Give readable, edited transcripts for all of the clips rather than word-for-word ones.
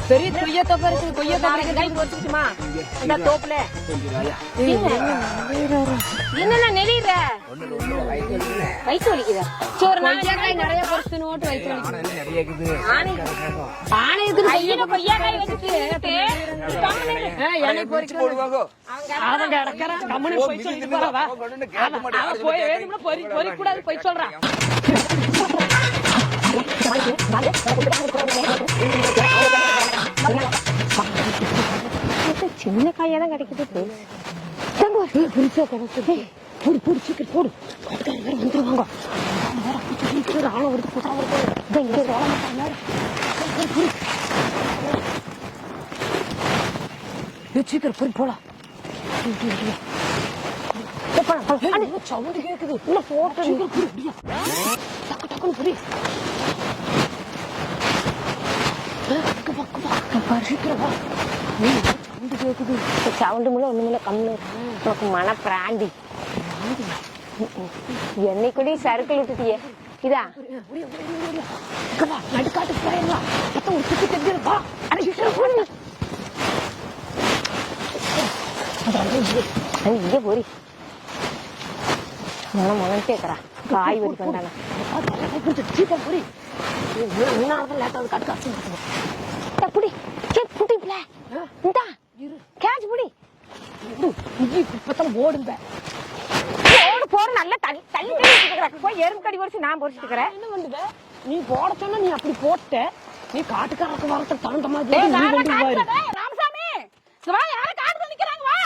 பெரிய கொய்யா தோப்பா இருக்கு. கொய்யா தோப்பு வச்சுக்கிட்டுமா இந்த தோப்புல என்னென்ன நெளிற வயிற்று வலிக்குதா? சோறு கொய்யாக்காய் நிறைய பொறுத்து நோட்டு வயிற்று வலிக்குது. கொய்யாக்காய் வச்சுட்டு அவங்க இடக்கிறான் கம்முனு போய் சொல்லிட்டு போறவா போய் வேணும்னா பொறி கூடாது போய் சொல்றான். சின்ன காயா தான் கிடைக்குது. போடு போடு சீக்கிரம் போடு. வந்துருவாங்க ஆளை வருது புதா வருது சீக்கிரம் போய் போலாம். சவுண்டு கேக்குது. போட்டு டக்குன்னு புரி சவுண்டு முள்ள ஒண்ணுமில்ல கம்மி உனக்கு மன பிராண்டி என்னை கூட சறுக்கல் விட்டுட்டியே. இதா நடுக்காட்டு போயிடலாம். இங்கே போரி முதல் கேட்கறா காய் வெடி பண்ணாங்க போரி புடி புடி கேட்ச் புடி ஓடுங்க ஓடு போற நல்லா தள்ளி தள்ளி போய் எறும்பு கடி பொறிச்சு நான் பொறிச்சிட்டு இருக்கிறேன். என்ன பண்ணுவ நீ போட சொன்னா நீ அப்படி போட்ட நீ காட்டுக்காரருக்கு வரத்துக்கு தகுந்த மாதிரி ராமசாமி யாரும் காட்டு நிக்கிறாங்க வா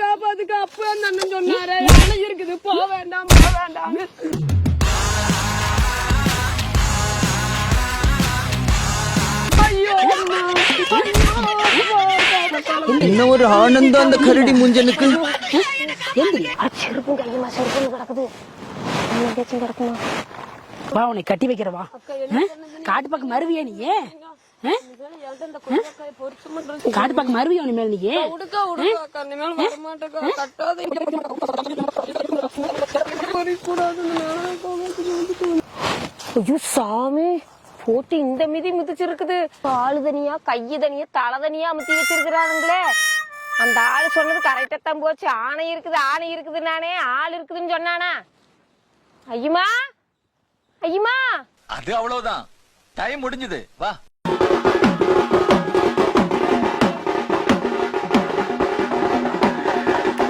காப்பாத்துக்கு அப்ப அண்ணன் சொன்னாரு இருக்குது போக வேண்டாம் போக வேண்டாம். என்ன ஒரு ஆனந்தம் அந்த கரடி முஞ்சனுக்கு. செருப்பும் கையுமா செருப்புன்னு கிடக்குது. கிடக்குமா வா உன்னை கட்டி வைக்கிறவா. காட்டு பக்கம் மருவியா நீ காட்டு பக்கம் மருவியா உனி மேல நீ ஐயோ சாமி போட்டு இந்த மிதி மிதிச்சிருக்குது. ஆளு தனியா கையு தனியா தலை தனியா அமுத்தி வச்சிருக்கிறானுங்களே. அந்த ஆளு சொன்னது கரெக்டா தான் போச்சு. ஆணை இருக்குது நானே ஆள் இருக்குதுன்னு சொன்னானா? ஐயமா ஐயமா அது அவ்வளவுதான் டைம் முடிஞ்சது வா.